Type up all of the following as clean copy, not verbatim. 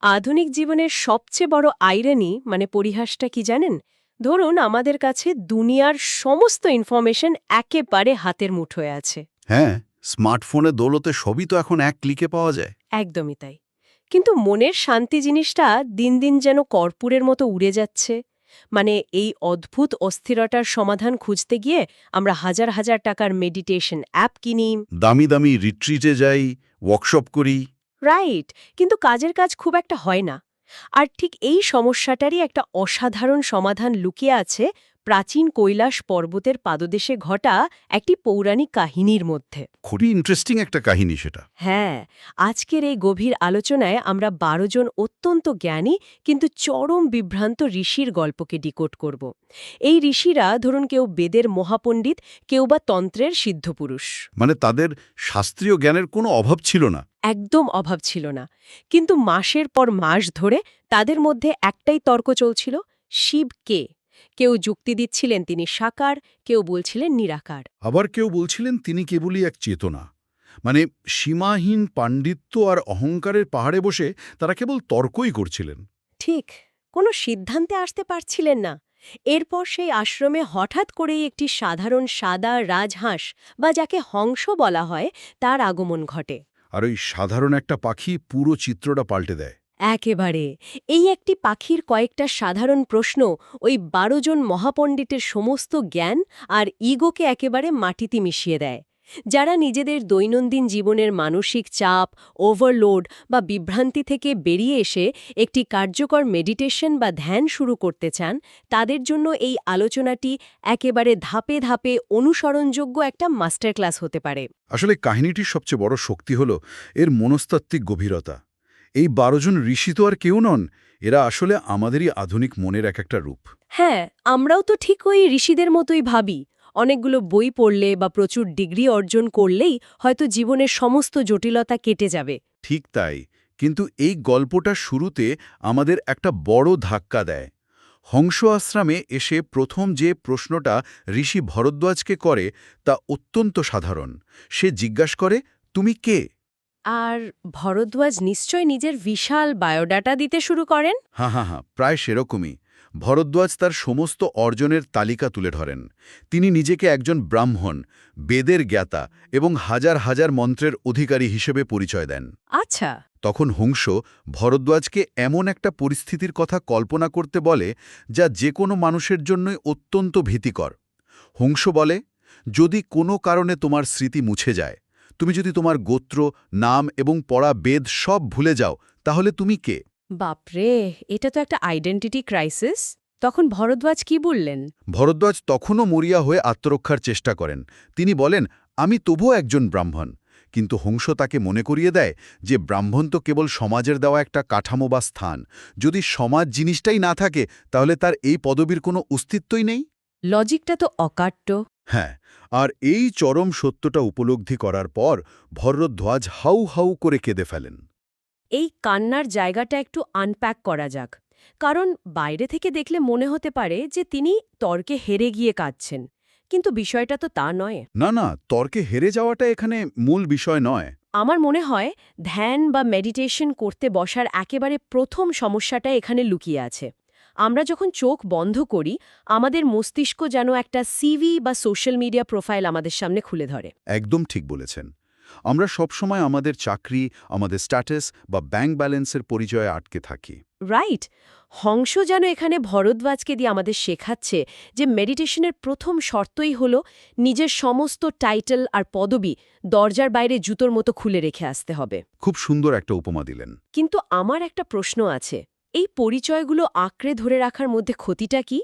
আধুনিক জীবনের সবচেয়ে বড় আইরানি পরিহাসটা কি জানেন? ধরুন আমাদের কাছে দুনিয়ার সমস্ত ইনফরমেশন একেবারে হাতের মুঠোয় আছে। হ্যাঁ, স্মার্টফোনের দৌলতে সবই তো এখন এক ক্লিকে পাওয়া যায়। একদমই তাই। কিন্তু মনের শান্তি জিনিসটা দিন দিন যেন কর্পূরের মতো উড়ে যাচ্ছে। এই অদ্ভুত অস্থিরতার সমাধান খুঁজতে গিয়ে আমরা হাজার হাজার টাকার মেডিটেশন অ্যাপ কিনি। দামি দামি রিট্রিটে যাই, ওয়ার্কশপ করি। রাইট, কিন্তু কাজের কাজ খুব একটা হয় না। আর ঠিক এই সমস্যাটারই একটা অসাধারণ সমাধান লুকিয়ে আছে প্রাচীন কৈলাস পর্বতের পাদদেশে ঘটা একটি পৌরাণিক কাহিনীর মধ্যে। খুবই ইন্টারেস্টিং একটা কাহিনী সেটা। হ্যাঁ, আজকের এই গভীর আলোচনায় আমরা ১২ জন অত্যন্ত জ্ঞানী কিন্তু চরম বিভ্রান্ত ঋষির গল্পকে ডিকোড করব। এই ঋষিরা ধরুন কেউ বেদের মহাপণ্ডিত, কেউ বা তন্ত্রের সিদ্ধপুরুষ। তাদের শাস্ত্রীয় জ্ঞানের কোনো অভাব ছিল না। একদম অভাব ছিল না। কিন্তু মাসের পর মাস ধরে তাদের মধ্যে একটাই তর্ক চলছিল, শিব কে। কেউ যুক্তি দিচ্ছিলেন তিনি সাকার, কেউ বলছিলেন নিরাকার। আবার কেউ বলছিলেন তিনি কেবলই এক চেতনা। সীমাহীন পাণ্ডিত্য আর অহংকারের পাহাড়ে বসে তারা কেবল তর্কই করছিলেন। ঠিক, কোনো সিদ্ধান্তে আসতে পারছিলেন না। এরপর সেই আশ্রমে হঠাৎ করেই একটি সাধারণ সাদা রাজহাঁস বা যাকে হংস বলা হয় তার আগমন ঘটে। আর ওই সাধারণ একটা পাখি পুরো চিত্রটা পাল্টে দেয়। একেবারে। এই একটি পাখির কয়েকটা সাধারণ প্রশ্ন ওই ১২ জন মহাপণ্ডিতের সমস্ত জ্ঞান আর ইগোকে একেবারে মাটিতে মিশিয়ে দেয়। যারা নিজেদের দৈনন্দিন জীবনের মানসিক চাপ, ওভারলোড বা বিভ্রান্তি থেকে বেরিয়ে এসে একটি কার্যকর মেডিটেশন বা ধ্যান শুরু করতে চান, তাদের জন্য এই আলোচনাটি একেবারে ধাপে ধাপে অনুসরণযোগ্য একটা মাস্টার ক্লাস হতে পারে। আসলে কাহিনীটির সবচেয়ে বড় শক্তি হল এর মনস্তাত্ত্বিক গভীরতা। এই ১২ জন ঋষি তো আর কেউ নন, এরা আসলে আমাদেরই আধুনিক মনের এক একটা রূপ। হ্যাঁ, আমরাও তো ঠিক ওই ঋষিদের মতোই ভাবি। অনেকগুলো বই পড়লে বা প্রচুর ডিগ্রি অর্জন করলেই হয়তো জীবনের সমস্ত জটিলতা কেটে যাবে। ঠিক তাই, কিন্তু এই গল্পটা শুরুতে আমাদের একটা বড় ধাক্কা দেয়। হংস আশ্রমে এসে প্রথম যে প্রশ্নটা ঋষি ভরদ্বাজকে করে তা অত্যন্ত সাধারণ। সে জিজ্ঞাসা করে, তুমি কে? আর ভরদ্বাজ নিশ্চয় নিজের বিশাল বায়োডাটা দিতে শুরু করেন। হ্যাঁ, প্রায় সেরকমই। ভরদ্বাজ তার সমস্ত অর্জনের তালিকা তুলে ধরেন। তিনি নিজেকে একজন ব্রাহ্মণ, বেদের জ্ঞাতা এবং হাজার হাজার মন্ত্রের অধিকারী হিসেবে পরিচয় দেন। আচ্ছা। তখন হংস ভরদ্বাজকে এমন একটা পরিস্থিতির কথা কল্পনা করতে বলে যা যে কোনো মানুষের জন্যই অত্যন্ত ভীতিকর। হংস বলে, যদি কোনো কারণে তোমার স্মৃতি মুছে যায়, তুমি যদি তোমার গোত্র, নাম এবং পড়া বেদ সব ভুলে যাও, তাহলে তুমি কে? বাপরে, এটা তো একটা আইডেন্টিটি ক্রাইসিস। তখন ভরদ্বাজ কি বললেন? ভরদ্বাজ তখনও মরিয়া হয়ে আত্মরক্ষার চেষ্টা করেন। তিনি বলেন, আমি তবুও একজন ব্রাহ্মণ। কিন্তু হংস তাকে মনে করিয়ে দেয় যে ব্রাহ্মণ তো কেবল সমাজের দেওয়া একটা কাঠামো বা স্থান। যদি সমাজ জিনিসটাই না থাকে, তাহলে তার এই পদবীর কোনো অস্তিত্বই নেই। লজিকটা তো অকাট্য। হ্যাঁ, আর এই চরম সত্যটা উপলব্ধি করার পর ভরদ্বাজ হাউ হাউ করে কেঁদে ফেলেন। এই কান্নার জায়গাটা একটু আনপ্যাক করা যাক। কারণ বাইরে থেকে দেখলে মনে হতে পারে যে তিনি তর্কে হেরে গিয়ে কাঁদছেন। কিন্তু বিষয়টা তো তা নয়। না, তর্কে হেরে যাওয়াটা এখানে মূল বিষয় নয়। আমার মনে হয় ধ্যান বা মেডিটেশন করতে বসার একেবারে প্রথম সমস্যাটা এখানে লুকিয়ে আছে। আমরা যখন চোখ বন্ধ করি, আমাদের মস্তিষ্ক যেন একটা সিভি বা সোশ্যাল মিডিয়া প্রোফাইল আমাদের সামনে খুলে ধরে। একদম ঠিক বলেছেন। আমরা সবসময় আমাদের চাকরি, আমাদের স্ট্যাটাস বা ব্যাংক ব্যালেন্সের পরিচয়ে আটকে থাকি। রাইট। হংস যেন এখানে ভরদ্বাজকে দিয়ে আমাদের শেখাচ্ছে যে মেডিটেশনের প্রথম শর্তই হল নিজের সমস্ত টাইটেল আর পদবি দরজার বাইরে জুতোর মতো খুলে রেখে আসতে হবে। খুব সুন্দর একটা উপমা দিলেন। কিন্তু আমার একটা প্রশ্ন আছে, এই পরিচয়গুলো আঁকড়ে ধরে রাখার মধ্যে ক্ষতিটা কি?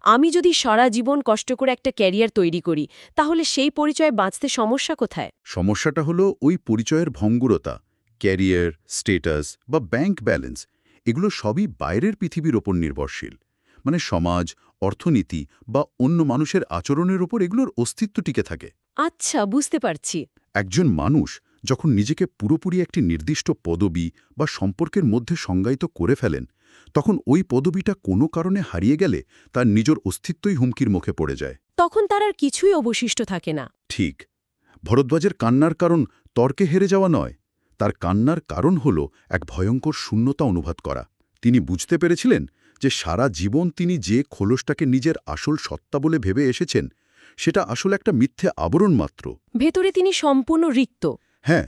আমি যদি সারা জীবন কষ্ট করে একটা ক্যারিয়ার তৈরি করি, তাহলে সেই পরিচয়ে বাঁচতে সমস্যা কোথায়? সমস্যাটা হলো ওই পরিচয়ের ভঙ্গুরতা। ক্যারিয়ার, স্টেটাস বা ব্যাংক ব্যালেন্স, এগুলো সবই বাইরের পৃথিবীর ওপর নির্ভরশীল। সমাজ, অর্থনীতি বা অন্য মানুষের আচরণের ওপর এগুলোর অস্তিত্ব টিকে থাকে। আচ্ছা, বুঝতে পারছি। একজন মানুষ যখন নিজেকে পুরোপুরি একটি নির্দিষ্ট পদবি বা সম্পর্কের মধ্যে সংজ্ঞায়িত করে ফেলেন, তখন ওই পদবিটা কোনো কারণে হারিয়ে গেলে তার নিজের অস্তিত্বই হুমকির মুখে পড়ে যায়। তখন তার আর কিছুই অবশিষ্ট থাকে না। ঠিক। ভরদ্বাজের কান্নার কারণ তর্কে হেরে যাওয়া নয়, তার কান্নার কারণ হল এক ভয়ঙ্কর শূন্যতা অনুভব করা। তিনি বুঝতে পেরেছিলেন যে সারা জীবন তিনি যে খোলসটাকে নিজের আসল সত্তা বলে ভেবে এসেছেন সেটা আসলে একটা মিথ্যে আবরণ মাত্র। ভেতরে তিনি সম্পূর্ণ রিক্ত। হ্যাঁ,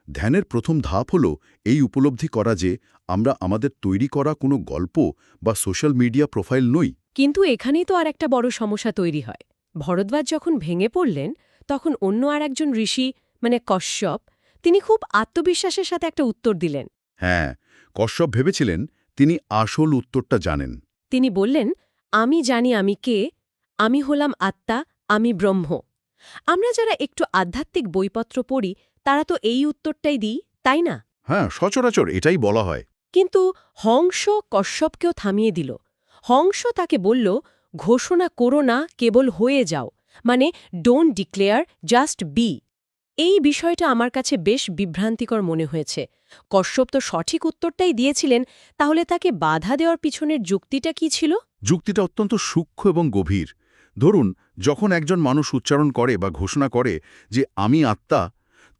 ধ্যানের প্রথম ধাপ হল এই উপলব্ধি করা যে আমরা আমাদের তৈরি করা কোনো গল্প বা সোশ্যাল মিডিয়া প্রোফাইল নই। কিন্তু এখানেই তো আর একটা বড় সমস্যা তৈরি হয়। ভরদ্বাজ যখন ভেঙে পড়লেন তখন অন্য আর একজন ঋষি মানে কশ্যপ তিনি খুব আত্মবিশ্বাসের সাথে একটা উত্তর দিলেন। হ্যাঁ, কশ্যপ ভেবেছিলেন তিনি আসল উত্তরটা জানেন। তিনি বললেন, আমি জানি আমি কে, আমি হলাম আত্মা, আমি ব্রহ্ম। আমরা যারা একটু আধ্যাত্মিক বইপত্র পড়ি তারা তো এই উত্তরটাই দিই, তাই না? হ্যাঁ, সচরাচর এটাই বলা হয়। কিন্তু হংস কশ্যপকেও থামিয়ে দিল। হংস তাকে বলল, ঘোষণা করো না, কেবল হয়ে যাও, মানে ডোন্ট ডিক্লেয়ার, জাস্ট বি। এই বিষয়টা আমার কাছে বেশ বিভ্রান্তিকর মনে হয়েছে। কশ্যপ তো সঠিক উত্তরটাই দিয়েছিলেন, তাহলে তাকে বাধা দেওয়ার পিছনের যুক্তিটা কি ছিল? যুক্তিটা অত্যন্ত সূক্ষ্ম এবং গভীর। ধরুন, যখন একজন মানুষ উচ্চারণ করে বা ঘোষণা করে যে আমি আত্মা,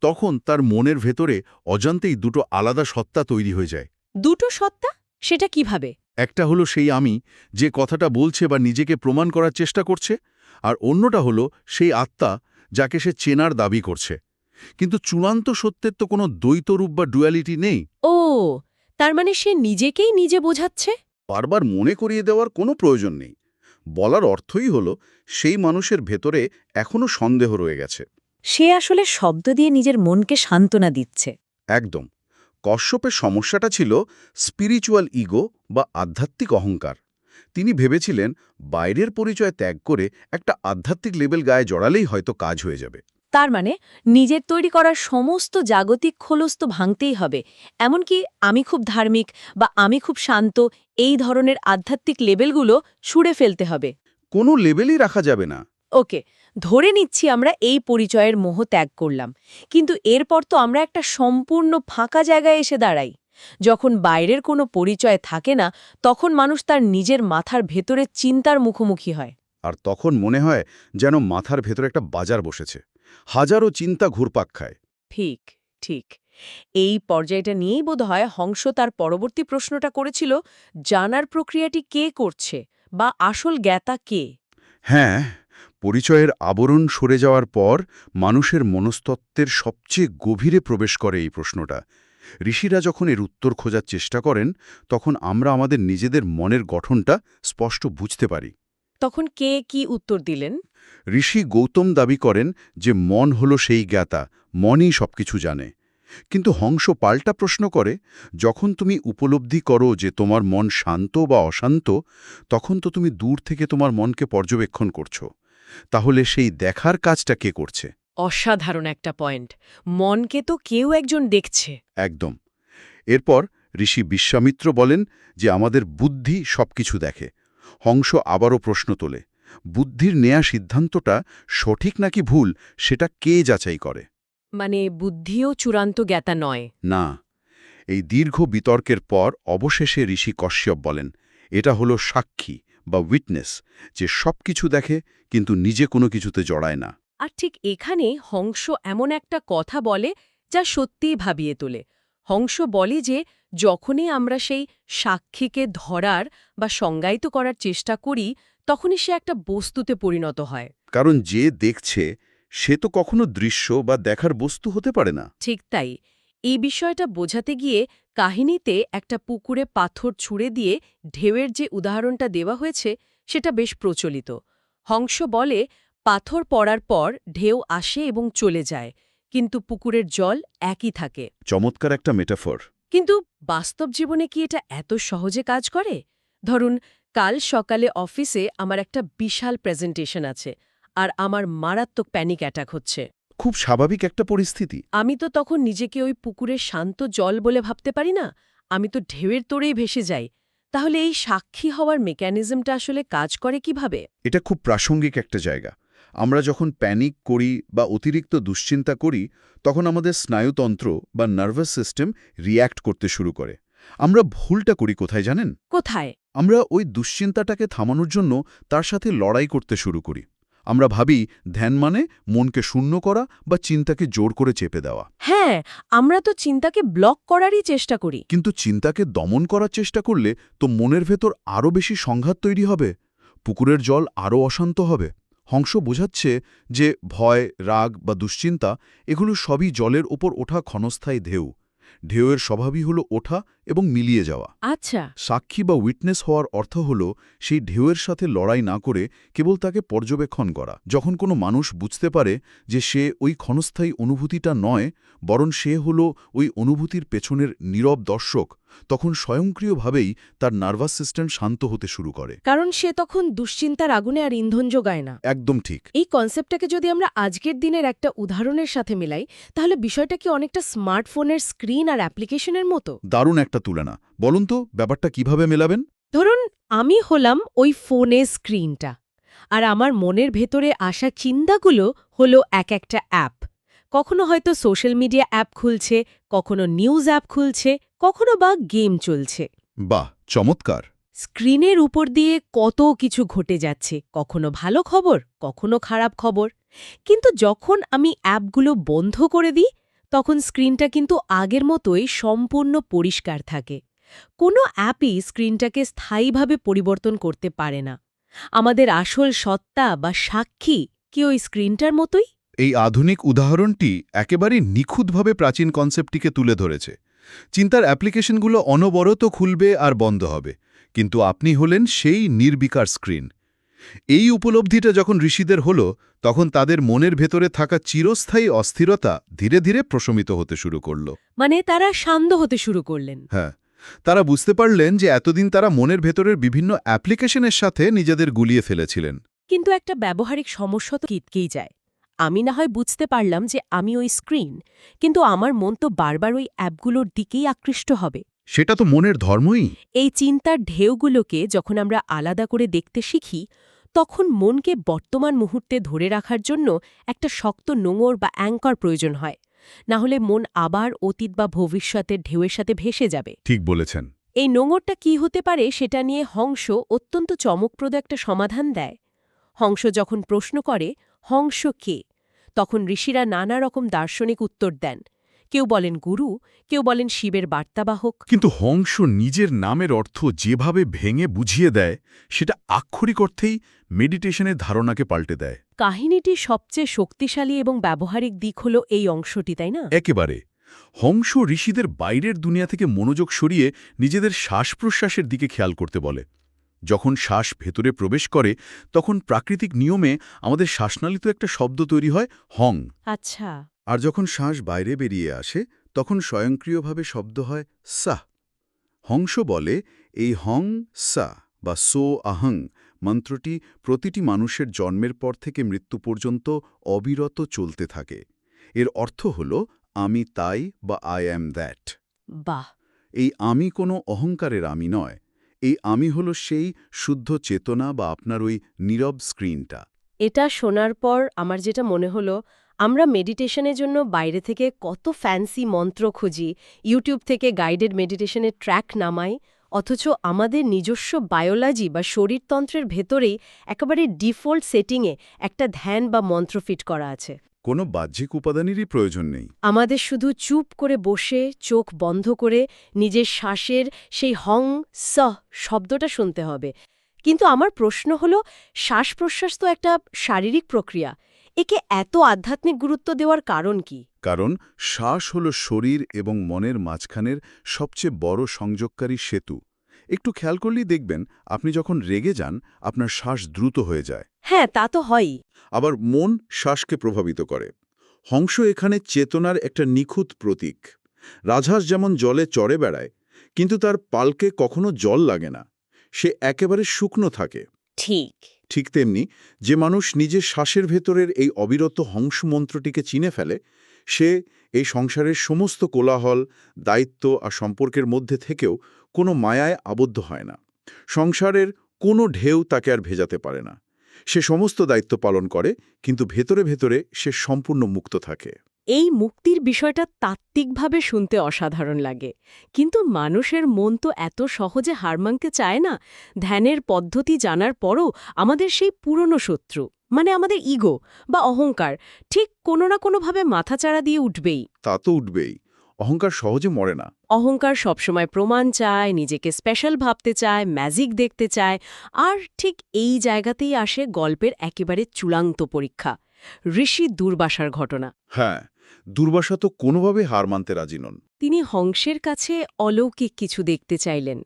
তখন তার মনের ভেতরে অজান্তেই দুটো আলাদা সত্তা তৈরি হয়ে যায়। দুটো সত্তা? সেটা কিভাবে? একটা হলো সেই আমি, যে কথাটা বলছে বা নিজেকে প্রমাণ করার চেষ্টা করছে, আর অন্যটা হলো সেই আত্মা যাকে সে চেনার দাবি করছে। কিন্তু চূড়ান্ত সত্যের তো কোনো দ্বৈতরূপ বা ডুয়ালিটি নেই। ও, তার মানে সে নিজেকেই নিজে বোঝাচ্ছে? বারবার মনে করিয়ে দেওয়ার কোনো প্রয়োজন নেই। বলার অর্থই হলো সেই মানুষের ভেতরে এখনও সন্দেহ রয়ে গেছে। সে আসলে শব্দ দিয়ে নিজের মনকে সান্ত্বনা দিচ্ছে। একদম। কশ্যপের সমস্যাটা ছিল স্পিরিচুয়াল ইগো বা আধ্যাত্মিক অহংকার। তিনি ভেবেছিলেন বাইরের পরিচয় ত্যাগ করে একটা আধ্যাত্মিক লেবেল গায়ে জড়ালেই হয়তো কাজ হয়ে যাবে। তার মানে নিজের তৈরি করার সমস্ত জাগতিক খোলস তো ভাঙতেই হবে, এমনকি আমি খুব ধার্মিক বা আমি খুব শান্ত এই ধরনের আধ্যাত্মিক লেবেলগুলো ছুঁড়ে ফেলতে হবে। কোনো লেবেলই রাখা যাবে না। ওকে, ধরে নিচ্ছি আমরা এই পরিচয়ের মোহ ত্যাগ করলাম, কিন্তু এরপর তো আমরা একটা সম্পূর্ণ ফাঁকা জায়গায় এসে দাঁড়াই। যখন বাইরের কোনো পরিচয় থাকে না, তখন মানুষ তার নিজের মাথার ভেতরে চিন্তার মুখোমুখি হয়। আর তখন মনে হয় যেন মাথার ভেতরে একটা বাজার বসেছে, হাজারো চিন্তা ঘুরপাক খায়। ঠিক, ঠিক। এই পর্যায়টা নিয়েই বোধহয় হংস তার পরবর্তী প্রশ্নটা করেছিল, জানার প্রক্রিয়াটি কে করছে বা আসল জ্ঞাতা কে? হ্যাঁ, পরিচয়ের আবরণ সরে যাওয়ার পর মানুষের মনস্তত্ত্বের সবচেয়ে গভীরে প্রবেশ করে এই প্রশ্নটা। ঋষিরা যখন এর উত্তর খোঁজার চেষ্টা করেন, তখন আমরা আমাদের নিজেদের মনের গঠনটা স্পষ্ট বুঝতে পারি। তখন কে কি উত্তর দিলেন? ঋষি গৌতম দাবি করেন যে মন হল সেই জ্ঞাতা, মনই সবকিছু জানে। কিন্তু হংস পাল্টা প্রশ্ন করে, যখন তুমি উপলব্ধি করো যে তোমার মন শান্ত বা অশান্ত, তখন তো তুমি দূর থেকে তোমার মনকে পর্যবেক্ষণ করছো। তাহলে সেই দেখার কাজটা কে করছে? অসাধারণ একটা পয়েন্ট। মনকে তো কেউ একজন দেখছে। একদম। এরপর ঋষি বিশ্বামিত্র বলেন যে আমাদের বুদ্ধি সবকিছু দেখে। হংস আবারও প্রশ্ন তোলে, বুদ্ধির নেয়া সিদ্ধান্তটা সঠিক নাকি ভুল সেটা কে যাচাই করে? মানে বুদ্ধিও চূড়ান্ত জ্ঞাতা নয়? না। এই দীর্ঘ বিতর্কের পর অবশেষে ঋষি কশ্যপ বলেন, এটা হলো সাক্ষী বা উইটনেস, যে সবকিছু দেখে কিন্তু নিজে কোনো কিছুতে জড়ায় না। আর ঠিক এখানে হংস এমন একটা কথা বলে যা সত্যিই ভাবিয়ে তোলে। হংস বলে যে যখনই আমরা সেই সাক্ষীকে ধরার বা সংজ্ঞায়িত করার চেষ্টা করি, তখনই সে একটা বস্তুতে পরিণত হয়। কারণ যে দেখছে সে তো কখনো দৃশ্য বা দেখার বস্তু হতে পারে না। ঠিক তাই। এই বিষয়টা বোঝাতে গিয়ে কাহিনীতে একটা পুকুরে পাথর ছুঁড়ে দিয়ে ঢেউয়ের যে উদাহরণটা দেওয়া হয়েছে সেটা বেশ প্রচলিত। হংস বলে, পাথর পড়ার পর ঢেউ আসে এবং চলে যায়, কিন্তু পুকুরের জল একই থাকে। চমৎকার একটা মেটাফর। কিন্তু বাস্তব জীবনে কি এটা এত সহজে কাজ করে? ধরুন, কাল সকালে অফিসে আমার একটা বিশাল প্রেজেন্টেশন আছে, আর আমার মারাত্মক প্যানিক অ্যাটাক হচ্ছে। খুব স্বাভাবিক একটা পরিস্থিতি। আমি তো তখন নিজেকে ওই পুকুরের শান্ত জল বলে ভাবতে পারি না, আমি তো ঢেউয়ের তোড়েই ভেসে যাই। তাহলে এই সাক্ষী হওয়ার মেকানিজমটা আসলে কাজ করে কিভাবে? এটা খুব প্রাসঙ্গিক একটা জায়গা। আমরা যখন প্যানিক করি বা অতিরিক্ত দুশ্চিন্তা করি, তখন আমাদের স্নায়ুতন্ত্র বা নার্ভাস সিস্টেম রিয়্যাক্ট করতে শুরু করে। আমরা ভুলটা করি কোথায় জানেন? কোথায়? আমরা ওই দুশ্চিন্তাটাকে থামানোর জন্য তার সাথে লড়াই করতে শুরু করি। আমরা ভাবি ধ্যান মানে মনকে শূন্য করা বা চিন্তাকে জোর করে চেপে দেওয়া। হ্যাঁ, আমরা তো চিন্তাকে ব্লক করারই চেষ্টা করি। কিন্তু চিন্তাকে দমন করার চেষ্টা করলে তো মনের ভেতর আরও বেশি সংঘাত তৈরি হবে, পুকুরের জল আরও অশান্ত হবে। হংস বোঝাচ্ছে যে ভয়, রাগ বা দুশ্চিন্তা এগুলো সবই জলের ওপর ওঠা ক্ষণস্থায়ী ঢেউ। ঢেউয়ের স্বভাবই হলো ওঠা এবং মিলিয়ে যাওয়া। আচ্ছা। সাক্ষী বা উইটনেস হওয়ার অর্থ হল সেই ঢেউয়ের সাথে লড়াই না করে কেবল তাকে পর্যবেক্ষণ করা। যখন কোনো মানুষ বুঝতে পারে যে সে ওই ক্ষণস্থায়ী অনুভূতিটা নয়, বরং সে হল ওই অনুভূতির পেছনের নীরব দর্শক, তখন স্বয়ংক্রিয়ভাবেই তার নার্ভাস সিস্টেম শান্ত হতে শুরু করে। কারণ সে তখন দুশ্চিন্তার আগুনে আর ইন্ধন যোগায় না। একদম ঠিক। এই কনসেপ্টটাকে যদি আমরা আজকের দিনের একটা উদাহরণের সাথে মিলাই, তাহলে বিষয়টা কি অনেকটা স্মার্টফোনের স্ক্রিন আর অ্যাপ্লিকেশনের মতো? দারুণ একটা তুলনা। বলুন তো ব্যাপারটা কিভাবে মেলাবেন? ধরুন আমি হলাম ওই ফোনের স্ক্রিনটা, আর আমার মনের ভেতরে আসা চিন্তাগুলো হলো এক একটা অ্যাপ। কখনো হয়তো সোশ্যাল মিডিয়া অ্যাপ খুলছে, কখনো নিউজ অ্যাপ খুলছে, কখনো বা গেম চলছে। বাহ, চমৎকার। স্ক্রিনের উপর দিয়ে কত কিছু ঘটে যাচ্ছে, কখনো ভালো খবর, কখনো খারাপ খবর। কিন্তু যখন আমি অ্যাপগুলো বন্ধ করে দিই, তখন স্ক্রিনটা কিন্তু আগের মতোই সম্পূর্ণ পরিষ্কার থাকে। কোনো অ্যাপই স্ক্রিনটাকে স্থায়ীভাবে পরিবর্তন করতে পারে না। আমাদের আসল সত্তা বা সাক্ষী কি ওই স্ক্রিনটার মতোই? এই আধুনিক উদাহরণটি একেবারেই নিখুঁতভাবে প্রাচীন কনসেপ্টটিকে তুলে ধরেছে। চিন্তার অ্যাপ্লিকেশনগুলো অনবরত খুলবে আর বন্ধ হবে, কিন্তু আপনি হলেন সেই নির্বিকার স্ক্রিন। এই উপলব্ধিটা যখন ঋষিদের হল, তখন তাদের মনের ভেতরে থাকা চিরস্থায়ী অস্থিরতা ধীরে ধীরে প্রশমিত হতে শুরু করল। মানে তারা শান্ত হতে শুরু করলেন। হ্যাঁ, তারা বুঝতে পারলেন যে এতদিন তারা মনের ভেতরের বিভিন্ন অ্যাপ্লিকেশনের সাথে নিজেদের গুলিয়ে ফেলেছিলেন। কিন্তু একটা ব্যবহারিক সমস্যা তো কিতকেই যায়। আমি না হয় বুঝতে পারলাম যে আমি ওই স্ক্রিন, কিন্তু আমার মন তো বারবার ওই অ্যাপগুলোর দিকেই আকৃষ্ট হবে। সেটা তো মনের ধর্মই। এই চিন্তার ঢেউগুলোকে যখন আমরা আলাদা করে দেখতে শিখি, তখন মনকে বর্তমান মুহূর্তে ধরে রাখার জন্য একটা শক্ত নোঙর বা অ্যাঙ্কর প্রয়োজন হয়। না হলে মন আবার অতীত বা ভবিষ্যতের ঢেউয়ের সাথে ভেসে যাবে। ঠিক বলেছেন। এই নোঙরটা কি হতে পারে সেটা নিয়ে হংস অত্যন্ত চমকপ্রদ একটা সমাধান দেয়। হংস যখন প্রশ্ন করে হংস কে, তখন ঋষিরা নানা রকম দার্শনিক উত্তর দেন। কেউ বলেন গুরু, কেউ বলেন শিবের বার্তাবাহক। কিন্তু হংস নিজের নামের অর্থ যেভাবে ভেঙে বুঝিয়ে দেয়, সেটা আক্ষরিক অর্থেই মেডিটেশনের ধারণাকে পাল্টে দেয়। কাহিনীটির সবচেয়ে শক্তিশালী এবং ব্যবহারিক দিক হল এই অংশটি, তাই না? একেবারে। হংস ঋষিদের বাইরের দুনিয়া থেকে মনোযোগ সরিয়ে নিজেদের শ্বাস-প্রশ্বাসের দিকে খেয়াল করতে বলে। যখন শ্বাস ভেতরে প্রবেশ করে, তখন প্রাকৃতিক নিয়মে আমাদের শ্বাসনালীতে একটা শব্দ তৈরি হয়, হং। আচ্ছা। আর যখন শ্বাস বাইরে বেরিয়ে আসে, তখন স্বয়ংক্রিয়ভাবে শব্দ হয় সাহ। হংস বলে এই হং সা বা সো আহং মন্ত্রটি প্রতিটি মানুষের জন্মের পর থেকে মৃত্যু পর্যন্ত অবিরত চলতে থাকে। এর অর্থ হল আমি তাই বা আই অ্যাম দ্যাট। বাহ। এই আমি কোনো অহংকারের আমি নয়। এই আমি হল সেই শুদ্ধ চেতনা বা আপনার ওই নীরব স্ক্রিনটা। এটা শোনার পর আমার যেটা মনে হলো, আমরা মেডিটেশনের জন্য বাইরে থেকে কত ফ্যান্সি মন্ত্র খুঁজি, ইউটিউব থেকে গাইডেড মেডিটেশনের ট্র্যাক নামাই, অথচ আমাদের নিজস্ব বায়োলজি বা শরীরতন্ত্রের ভেতরেই একেবারে ডিফল্ট সেটিংয়ে একটা ধ্যান বা মন্ত্র ফিট করা আছে। কোনো বাহ্যিক উপাদানেরই প্রয়োজন নেই। আমাদের শুধু চুপ করে বসে চোখ বন্ধ করে নিজের শ্বাসের সেই হং স শব্দটা শুনতে হবে। কিন্তু আমার প্রশ্ন হলো, শ্বাস-প্রশ্বাস তো একটা শারীরিক প্রক্রিয়া, একে এত আধ্যাত্মিক গুরুত্ব দেওয়ার কারণ কি? কারণ শ্বাস হল শরীর এবং মনের মাঝখানের সবচেয়ে বড় সংযোগকারী সেতু। একটু খেয়াল করলেই দেখবেন, আপনি যখন রেগে যান, আপনার শ্বাস দ্রুত হয়ে যায়। হ্যাঁ, তা তো হয়ই। আবার মন শ্বাসকে প্রভাবিত করে। হংস এখানে চেতনার একটা নিখুঁত প্রতীক। রাজহাঁস যেমন জলে চড়ে বেড়ায়, কিন্তু তার পালকে কখনো জল লাগে না, সে একেবারে শুকনো থাকে। ঠিক। ঠিক তেমনি যে মানুষ নিজের শ্বাসের ভেতরের এই অবিরত হংস মন্ত্রটিকে চিনে ফেলে, সে এই সংসারের সমস্ত কোলাহল, দায়িত্ব আর সম্পর্কের মধ্যে থেকেও কোনো মায়ায় আবদ্ধ হয় না। সংসারের কোনো ঢেউ তাকে আর ভেজাতে পারে না। সে সমস্ত দায়িত্ব পালন করে, কিন্তু ভেতরে ভেতরে সে সম্পূর্ণ মুক্ত থাকে। এই মুক্তির বিষয়টা তাত্ত্বিকভাবে শুনতে অসাধারণ লাগে, কিন্তু মানুষের মন তো এত সহজে হার মানতে চায় না। ধ্যানের পদ্ধতি জানার পরও আমাদের সেই পুরনো শত্রু মানে আমাদের ইগো বা অহংকার ঠিক কোনো না কোনোভাবে মাথাচাড়া দিয়ে উঠবেই। তা তো উঠবেই। অহংকার সহজে মরে না। অহংকার সবসময় প্রমাণ চায়, নিজেকে স্পেশাল ভাবতে চায়, ম্যাজিক দেখতে চায়। আর ঠিক এই জায়গাতেই আসে গল্পের একেবারে চূড়ান্ত পরীক্ষা, ঋষি দুর্বাসার ঘটনা। হ্যাঁ, দুর্বাসা তো কোনোভাবে হার মানতে রাজি নন। তিনি হংসের কাছে অলৌকিক কিছু দেখতে চাইলেন।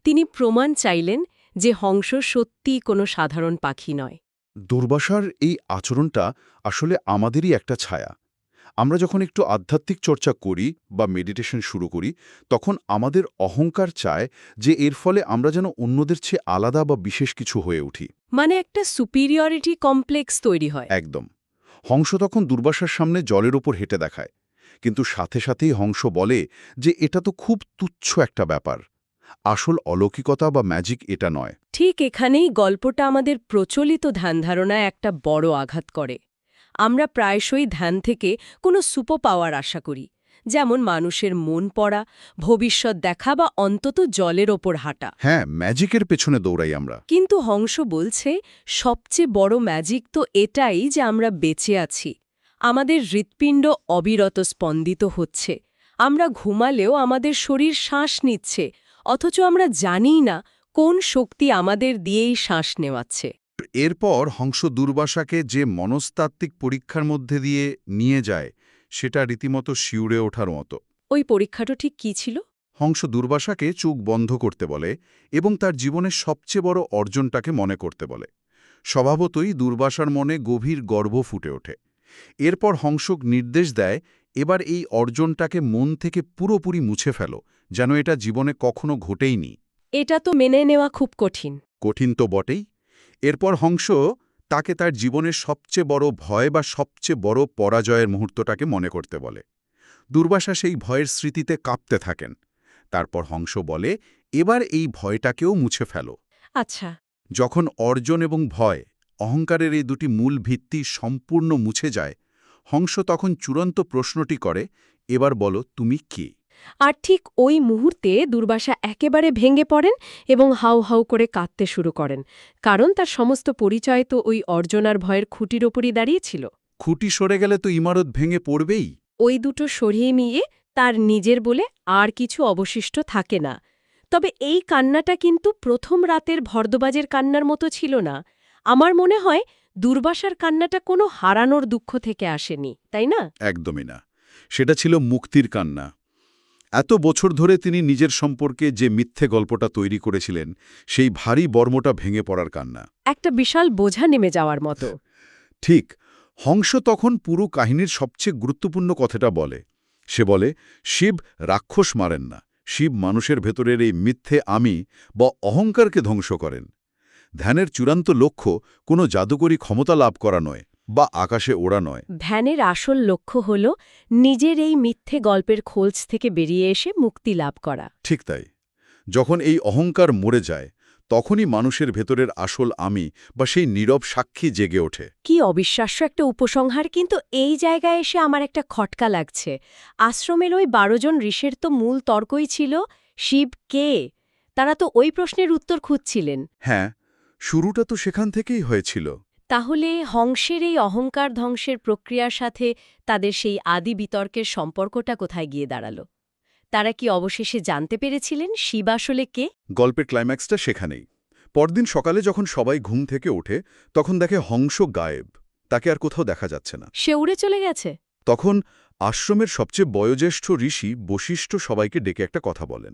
তিনি প্রমাণ চাইলেন যে হংস সত্যিই কোনো সাধারণ পাখি নয়। দুর্বাসার এই আচরণটা আসলে আমাদেরই একটা ছায়া। আমরা যখন একটু আধ্যাত্মিক চর্চা করি বা মেডিটেশন শুরু করি, তখন আমাদের অহংকার চায় যে এর ফলে আমরা যেন অন্যদের চেয়ে আলাদা বা বিশেষ কিছু হয়ে উঠি। মানে একটা সুপিরিয়রিটি কমপ্লেক্স তৈরি হয়। একদম। হংস তখন দুর্বাসার সামনে জলের ওপর হেঁটে দেখায়, কিন্তু সাথে সাথেই হংস বলে যে এটা তো খুব তুচ্ছ একটা ব্যাপার। আসল অলৌকিকতা বা ম্যাজিক এটা নয়। ঠিক এখানেই গল্পটা আমাদের প্রচলিত ধ্যানধারণায় একটা বড় আঘাত করে। আমরা প্রায়শই ধ্যান থেকে কোনো সুপার পাওয়ার আশা করি, যেমন মানুষের মন পড়া, ভবিষ্যৎ দেখা বা অন্তত জলের ওপর হাঁটা। হ্যাঁ, ম্যাজিকের পেছনে দৌড়াই আমরা। কিন্তু হংস বলছে সবচেয়ে বড় ম্যাজিক তো এটাই যে আমরা বেঁচে আছি। আমাদের হৃৎপিণ্ড অবিরত স্পন্দিত হচ্ছে। আমরা ঘুমালেও আমাদের শরীর শ্বাস নিচ্ছে, অথচ আমরা জানিই না কোন শক্তি আমাদের দিয়েই শ্বাস নেওয়াচ্ছে। এরপর হংস দুর্বাসাকে যে মনস্তাত্ত্বিক পরীক্ষার মধ্যে দিয়ে নিয়ে যায়, সেটা রীতিমতো শিউরে ওঠার মতো। ওই পরীক্ষাটা ঠিক কী ছিল? হংস দুর্বাসাকে চোখ বন্ধ করতে বলে এবং তার জীবনের সবচেয়ে বড় অর্জনটাকে মনে করতে বলে। স্বভাবতই দুর্বাসার মনে গভীর গর্ব ফুটে ওঠে। এরপর হংসক নির্দেশ দেয়, এবার এই অর্জনটাকে মন থেকে পুরোপুরি মুছে ফেলো, যেন এটা জীবনে কখনো ঘটেইনি। এটা তো মেনে নেওয়া খুব কঠিন। কঠিন তো বটেই। এরপর হংস তাকে তার জীবনের সবচেয়ে বড় ভয় বা সবচেয়ে বড় পরাজয়ের মুহূর্তটাকে মনে করতে বলে। দুর্বাসা সেই ভয়ের স্মৃতিতে কাঁপতে থাকেন। তারপর হংস বলে, এবার এই ভয়টাকেও মুছে ফেলো। আচ্ছা। যখন অর্জন এবং ভয়, অহংকারের এই দুটি মূল ভিত্তি সম্পূর্ণ মুছে যায়, হংস তখন চূড়ান্ত প্রশ্নটি করে, এবার বলো তুমি কে? আর ঠিক ওই মুহূর্তে দুর্বাসা একেবারে ভেঙে পড়েন এবং হাউ হাউ করে কাঁদতে শুরু করেন, কারণ তার সমস্ত পরিচয় তো ওই অর্জনার ভয়ের খুঁটির ওপরই দাঁড়িয়েছিল। খুঁটি সরে গেলে তো ইমারত ভেঙে পড়বেই। ওই দুটো সরিয়ে নিয়ে তার নিজের বলে আর কিছু অবশিষ্ট থাকে না। তবে এই কান্নাটা কিন্তু প্রথম রাতের ভর্দবাজের কান্নার মতো ছিল না। আমার মনে হয় দুর্বাসার কান্নাটা কোনো হারানোর দুঃখ থেকে আসেনি, তাই না? একদমই না। সেটা ছিল মুক্তির কান্না। এত বছর ধরে তিনি নিজের সম্পর্কে যে মিথ্যে গল্পটা তৈরি করেছিলেন, সেই ভারী বর্মটা ভেঙে পড়ার কান্না। একটা বিশাল বোঝা নেমে যাওয়ার মতো। ঠিক। হংস তখন পুরো কাহিনীর সবচেয়ে গুরুত্বপূর্ণ কথাটা বলে। সে বলে, শিব রাক্ষস মারেন না, শিব মানুষের ভেতরের এই মিথ্যে আমি বা অহংকারকে ধ্বংস করেন। ধ্যানের চূড়ান্ত লক্ষ্য কোনো জাদুকরী ক্ষমতা লাভ করা নয় বা আকাশে ওড়া নয়। ধ্যানের আসল লক্ষ্য হল নিজের এই মিথ্যে গল্পের খোলস থেকে বেরিয়ে এসে মুক্তি লাভ করা। ঠিক তাই। যখন এই অহংকার মরে যায়, তখনই মানুষের ভেতরের আসল আমি বা সেই নীরব সাক্ষী জেগে ওঠে। কি অবিশ্বাস্য একটা উপসংহার! কিন্তু এই জায়গায় এসে আমার একটা খটকা লাগছে। আশ্রমের ওই 12 জন ঋষের তো মূল তর্কই ছিল শিব কে। তারা তো ওই প্রশ্নের উত্তর খুঁজছিলেন। হ্যাঁ, শুরুটা তো সেখান থেকেই হয়েছিল। তাহলে হংসের এই অহংকার ধ্বংসের প্রক্রিয়ার সাথে তাদের সেই আদি বিতর্কের সম্পর্কটা কোথায় গিয়ে দাঁড়াল? তারা কি অবশেষে জানতে পেরেছিলেন শিব আসলে কে? গল্পের ক্লাইম্যাক্সটা সেখানেই। পরদিন সকালে যখন সবাই ঘুম থেকে ওঠে, তখন দেখে হংস গায়েব। তাকে আর কোথাও দেখা যাচ্ছে না। সে উড়ে চলে গেছে। তখন আশ্রমের সবচেয়ে বয়োজ্যেষ্ঠ ঋষি বশিষ্ঠ সবাইকে ডেকে একটা কথা বলেন।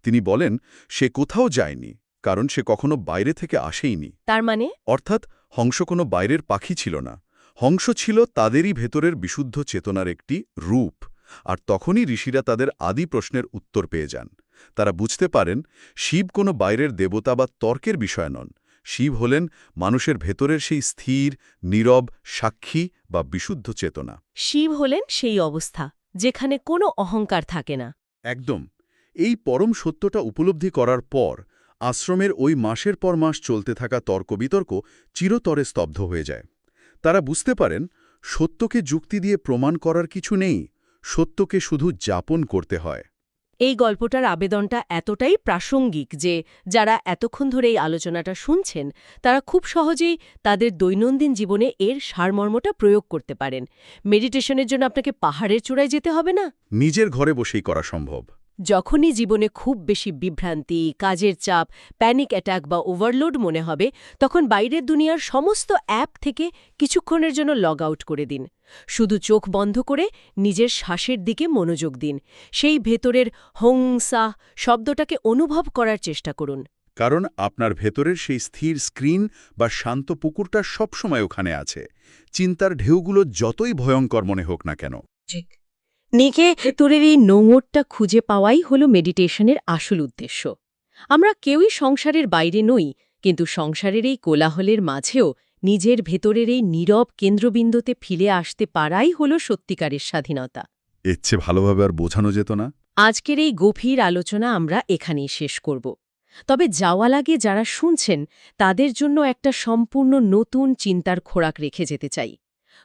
তিনি বলেন, সে কোথাও যায়নি, কারণ সে কখনো বাইরে থেকে আসেইনি। তার মানে? অর্থাৎ হংস কোনো বাইরের পাখি ছিল না। হংস ছিল তাদেরই ভেতরের বিশুদ্ধ চেতনার একটি রূপ। আর তখনই ঋষিরা তাদের আদি প্রশ্নের উত্তর পেয়ে যান। তারা বুঝতে পারেন, শিব কোনো বাইরের দেবতা বা তর্কের বিষয় নন। শিব হলেন মানুষের ভেতরের সেই স্থির, নীরব সাক্ষী বা বিশুদ্ধ চেতনা। শিব হলেন সেই অবস্থা যেখানে কোনো অহংকার থাকে না। একদম। এই পরম সত্যটা উপলব্ধি করার পর আশ্রমের ওই মাসের পর মাস চলতে থাকা তর্ক-বিতর্ক চিরতরে স্তব্ধ হয়ে যায়। তারা বুঝতে পারেন, সত্যকে যুক্তি দিয়ে প্রমাণ করার কিছু নেই, সত্যকে শুধু যাপন করতে হয়। এই গল্পটার আবেদনটা এতটাই প্রাসঙ্গিক যে যারা এতক্ষণ ধরে এই আলোচনাটা শুনছেন তারা খুব সহজেই তাদের দৈনন্দিন জীবনে এর সারমর্মটা প্রয়োগ করতে পারেন। মেডিটেশনের জন্য আপনাকে পাহাড়ের চূড়ায় যেতে হবে না। নিজের ঘরে বসেই করা সম্ভব। যখনই জীবনে খুব বেশি বিভ্রান্তি, কাজের চাপ, প্যানিক অ্যাটাক বা ওভারলোড মনে হবে, তখন বাইরের দুনিয়ার সমস্ত অ্যাপ থেকে কিছুক্ষণের জন্য লগ আউট করে দিন। শুধু চোখ বন্ধ করে নিজের শ্বাসের দিকে মনোযোগ দিন। সেই ভেতরের হংসা শব্দটাকে অনুভব করার চেষ্টা করুন। কারণ আপনার ভেতরের সেই স্থির স্ক্রিন বা শান্ত পুকুরটা সবসময় ওখানে আছে, চিন্তার ঢেউগুলো যতই ভয়ঙ্কর মনে হোক না কেন। নিজে ভেতরের এই নোঙরটা খুঁজে পাওয়াই হলো মেডিটেশনের আসল উদ্দেশ্য। আমরা কেউই সংসারের বাইরে নই, কিন্তু সংসারের এই কোলাহলের মাঝেও নিজের ভেতরের এই নীরব কেন্দ্রবিন্দুতে ফিরে আসতে পারাই হলো সত্যিকারের স্বাধীনতা। এর চেয়ে ভালোভাবে আর বোঝানো যেত না। আজকের এই গভীর আলোচনা আমরা এখানেই শেষ করব। তবে যাওয়ার আগে যারা শুনছেন তাদের জন্য একটা সম্পূর্ণ নতুন চিন্তার খোরাক রেখে যেতে চাই।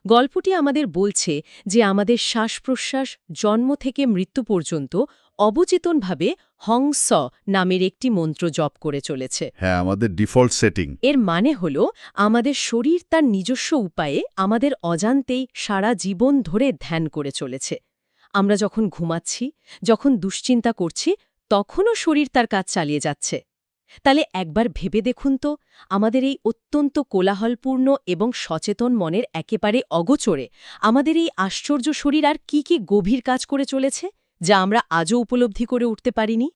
গল্পটি আমাদের বলছে যে আমাদের শ্বাস-প্রশ্বাস জন্ম থেকে মৃত্যু পর্যন্ত অবচেতনভাবে হংস নামের একটি মন্ত্র জপ করে চলেছে। হ্যাঁ, আমাদের ডিফল্ট সেটিং। এর মানে হল আমাদের শরীর তার নিজস্ব উপায়ে আমাদের অজান্তেই সারা জীবন ধরে ধ্যান করে চলেছে। আমরা যখন ঘুমাচ্ছি, যখন দুশ্চিন্তা করছি, তখনও শরীর তার কাজ চালিয়ে যাচ্ছে। তাহলে একবার ভেবে দেখুন তো, আমাদের এই অত্যন্ত কোলাহলপূর্ণ এবং সচেতন মনের একেবারে অগোচরে আমাদের এই আশ্চর্য শরীর আর কি গভীর কাজ করে চলেছে, যা আমরা আজও উপলব্ধি করে উঠতে পারিনি।